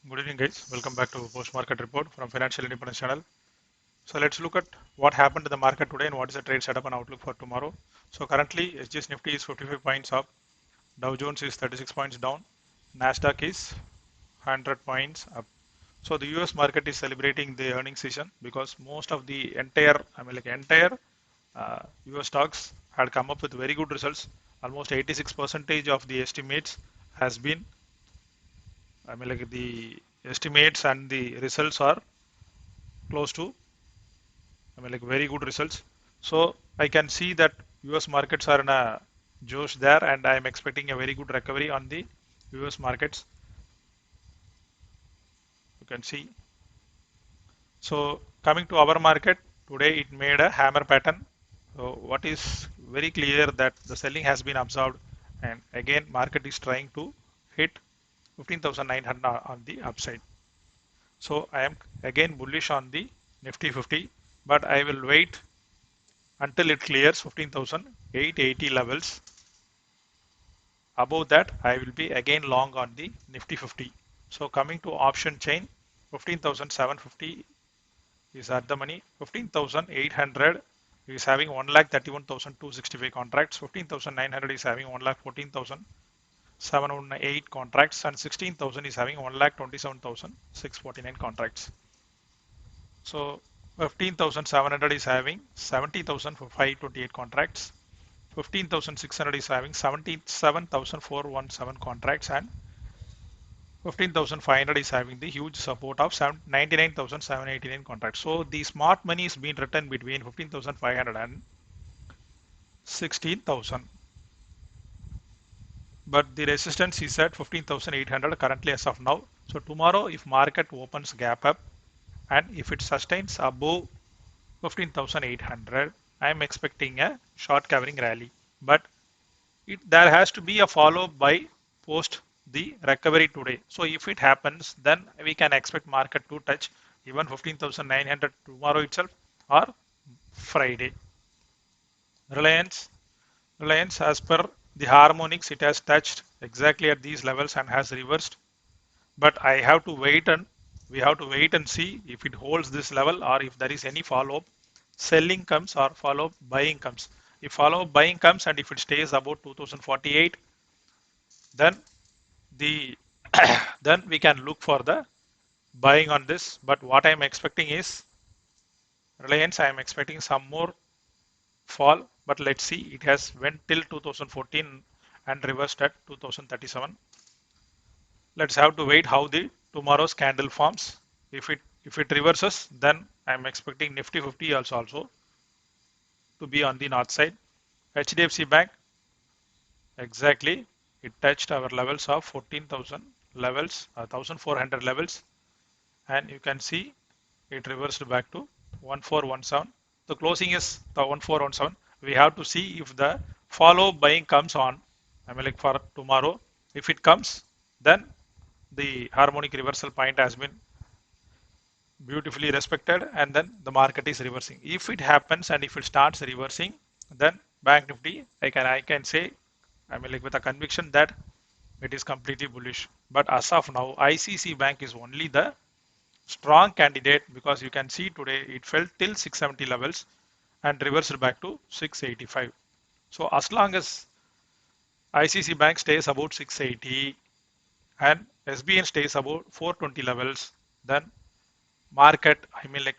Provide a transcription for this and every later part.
Good evening, guys. Welcome back to Post Market Report from Financial Independence Channel. So let's look at what happened to the market today and what is the trade setup and outlook for tomorrow. So currently, SGS Nifty is 55 points up, Dow Jones is 36 points down, Nasdaq is 100 points up. So the US market is celebrating the earnings season because most of the entire US stocks had come up with very good results. Almost 86% of the estimates has been the estimates and the results are close to very good results. So I can see that US markets are in a Josh there, and I am expecting a very good recovery on the US markets. You can see. So coming to our market today, it made a hammer pattern. So what is very clear that the selling has been observed, and again market is trying to hit 15,900 on the upside. So I am again bullish on the Nifty 50, but I will wait until it clears 15,880 levels. Above that, I will be again long on the Nifty 50. So coming to option chain, 15,750 is at the money. 15,800 is having 1,31,265 contracts. 15,900 is having 1,14,718 contracts, and 16,000 is having 1,27,649 contracts. So 15,700 is having 70,528 contracts. 15,600 is having 77,417 contracts, and 15,500 is having the huge support of 99,789 contracts. So the smart money is being written between 15,500 and 16,000. But the resistance is at 15,800 currently as of now. So tomorrow, if market opens gap up and if it sustains above 15,800, I am expecting a short covering rally. But there has to be a follow by post the recovery today. So if it happens, then we can expect market to touch even 15,900 tomorrow itself or Friday. Reliance, Reliance as per the harmonics, it has touched exactly at these levels and has reversed. But I have to wait and we have to wait and see if it holds this level or if there is any follow-up selling comes or follow-up buying comes. If follow-up buying comes and if it stays about 2048, then the then we can look for the buying on this. But what I am expecting is Reliance, I am expecting some more fall, but let's see, it has went till 2014 and reversed at 2037. Let's have to wait how the tomorrow's candle forms. If it reverses, then I'm expecting Nifty 50 also to be on the north side. HDFC Bank, exactly, it touched our levels of 14,000 levels, 1,400 levels, and you can see it reversed back to 1417. The closing is the 1417. We have to see if the follow buying comes on. For tomorrow. If it comes, then the harmonic reversal point has been beautifully respected, and then the market is reversing. If it happens and if it starts reversing, then Bank Nifty, I can say, with a conviction that it is completely bullish. But as of now, ICC Bank is only the strong candidate because you can see today it fell till 670 levels and reversed back to 685. So as long as ICC Bank stays about 680 and SBN stays about 420 levels, then market,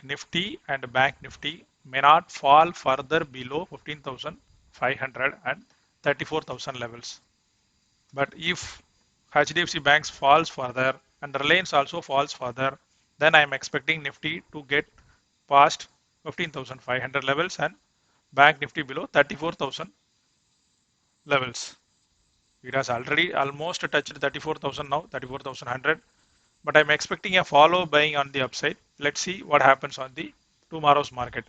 Nifty and Bank Nifty may not fall further below 15,500 and 34,000 levels. But if HDFC Banks falls further and Reliance also falls further, then I am expecting Nifty to get past 15,500 levels and Bank Nifty below 34,000 levels. It has already almost touched 34,000 now, 34,100. But I'm expecting a follow buying on the upside. Let's see what happens on the tomorrow's market.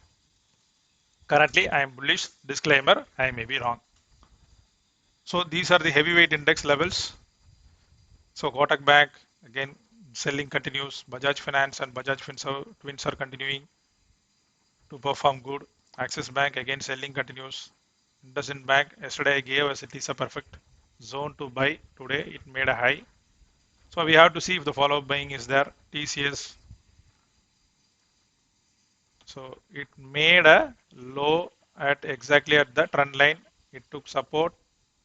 Currently, I am bullish. Disclaimer, I may be wrong. So these are the heavyweight index levels. So Kotak Bank, again, selling continues. Bajaj Finance and Bajaj Finserv Twins are continuing to perform good. Axis Bank, again, selling continues. IndusInd Bank, yesterday I gave as it is a perfect zone to buy. Today it made a high. So we have to see if the follow-up buying is there. TCS. So it made a low at exactly at the trend line. It took support.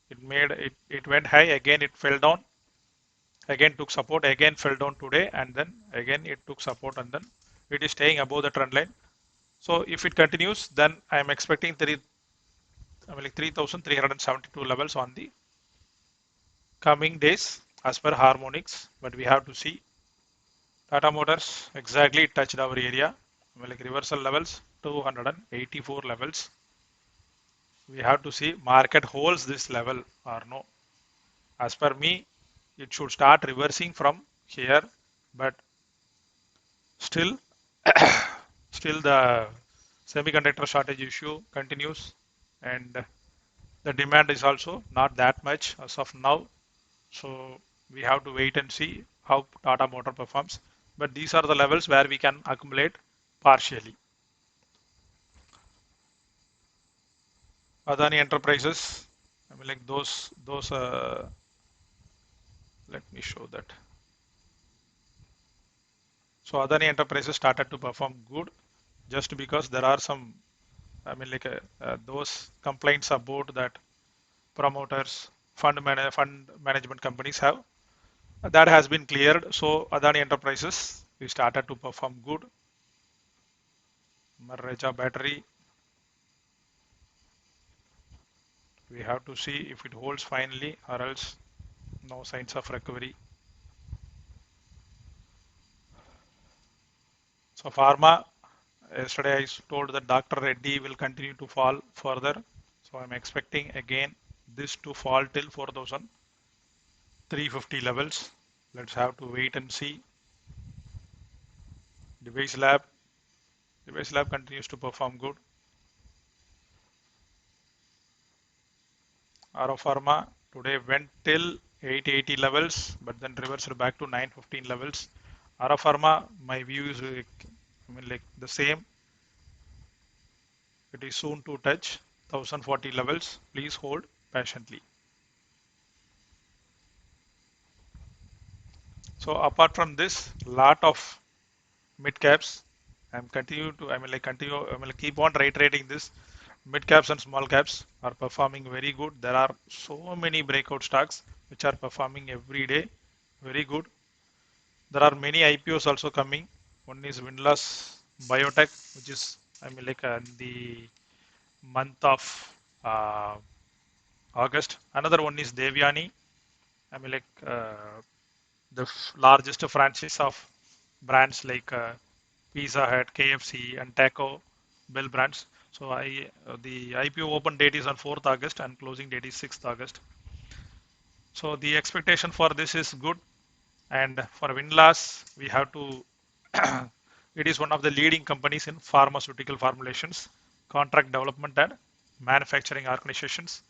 It went high. Again, it fell down. Again took support. Again fell down today, and then again it took support, and then it is staying above the trend line. So if it continues, then I am expecting like 3,372 levels on the coming days as per harmonics. But we have to see Tata Motors exactly touched our area, like reversal levels, 284 levels. We have to see market holds this level or no. As per me, it should start reversing from here, but still, still the semiconductor shortage issue continues, and the demand is also not that much as of now. So we have to wait and see how Tata Motor performs. But these are the levels where we can accumulate partially. Adani Enterprises, like those. Let me show that. So Adani Enterprises started to perform good just because there are some, those complaints about that promoters, fund management companies have. That has been cleared. So Adani Enterprises, we started to perform good. Marreja battery, we have to see if it holds finally or else no signs of recovery. So pharma, yesterday I told that Dr. Reddy will continue to fall further. So I'm expecting again this to fall till 4,350 levels. Let's have to wait and see. Device Lab, Device Lab continues to perform good. Aero Pharma today went till 880 levels, but then reversed back to 915 levels. Aero Pharma, my view is like the same. It is soon to touch 1040 levels. Please hold patiently. So apart from this, lot of mid caps. I'm continue to keep on reiterating this. Mid caps and small caps are performing very good. There are so many breakout stocks which are performing every day very good. There are many IPOs also coming. One is Windlass Biotech, which is in the month of uh, August. Another one is Devyani. I mean like the largest franchise of brands like Pizza Hut, KFC, and Taco Bell brands. So the IPO open date is on 4th August and closing date is 6th August. So the expectation for this is good. And for Windlass, we have to, it is one of the leading companies in pharmaceutical formulations, contract development and manufacturing organizations.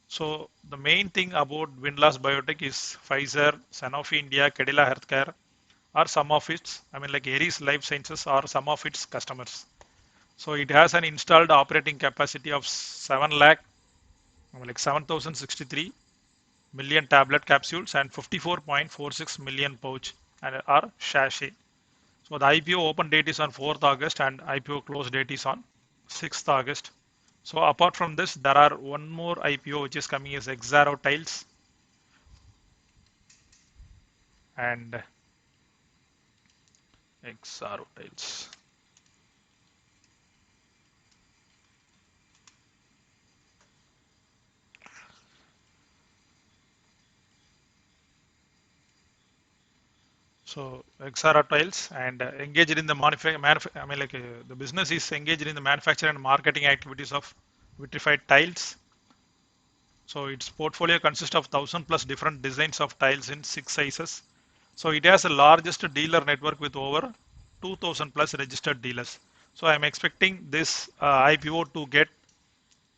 So the main thing about Windlass Biotech is Pfizer, Sanofi India, Cadila Healthcare are some of its, like Ares Life Sciences are some of its customers. So it has an installed operating capacity of 7 lakh, like 7,063 million tablet capsules and 54.46 million pouch and are sachet. So the IPO open date is on 4th August and IPO close date is on 6th August. So apart from this, there are one more IPO which is coming is Exaro Tiles and Exaro Tiles. So Exara Tiles and engaged in the the business is engaged in the manufacturing and marketing activities of vitrified tiles. So its portfolio consists of 1,000 plus different designs of tiles in 6 sizes. So it has the largest dealer network with over 2,000 plus registered dealers. So I'm expecting this IPO to get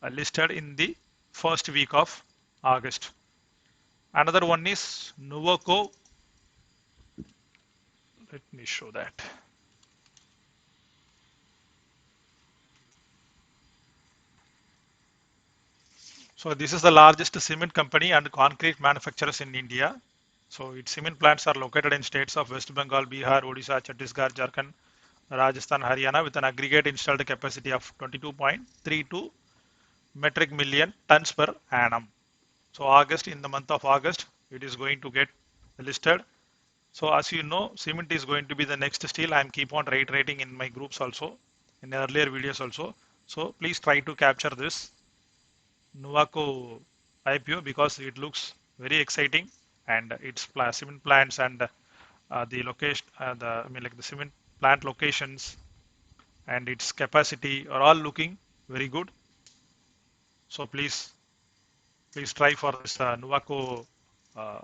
listed in the first week of August. Another one is Nuvoco. Let me show that. So this is the largest cement company and concrete manufacturers in India. So its cement plants are located in states of West Bengal, Bihar, Odisha, Chhattisgarh, Jharkhand, Rajasthan, Haryana with an aggregate installed capacity of 22.32 metric million tons per annum. So August, in the month of August, it is going to get listed. So as you know, cement is going to be the next steel. I'm keep on reiterating in my groups also, in earlier videos also. So please try to capture this Nuvaco IPO because it looks very exciting and its cement plants and the location, I mean like the cement plant locations and its capacity are all looking very good. So please try for this Nuvaco, uh,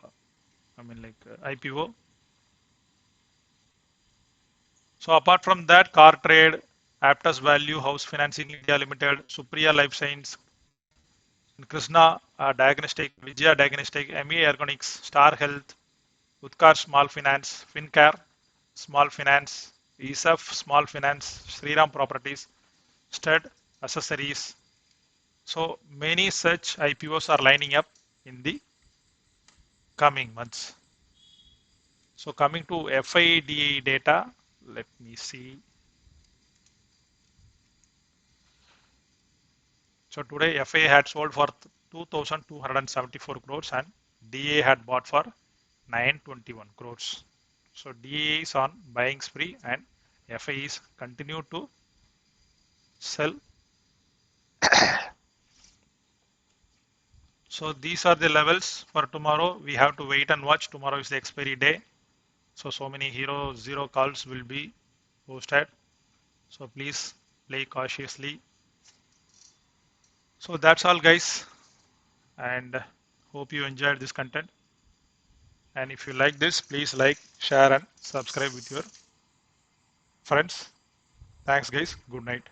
IPO. So apart from that, Car Trade, Aptus Value, House Financing India Limited, Supriya Life Science, Krishna Diagnostic, Vijaya Diagnostic, MEA Ergonics, Star Health, Utkar Small Finance, FinCare, Small Finance, ESF Small Finance, Sriram Properties, Stud Accessories. So many such IPOs are lining up in the coming months. So coming to FID data, let me see. So today FII had sold for 2,274 crores and DA had bought for 921 crores. So DA is on buying spree and FII is continue to sell. So these are the levels for tomorrow. We have to wait and watch. Tomorrow is the expiry day. So many hero zero calls will be posted. So please play cautiously. So that's all guys and hope you enjoyed this content. And if you like this, please like, share and subscribe with your friends. Thanks guys. Good night.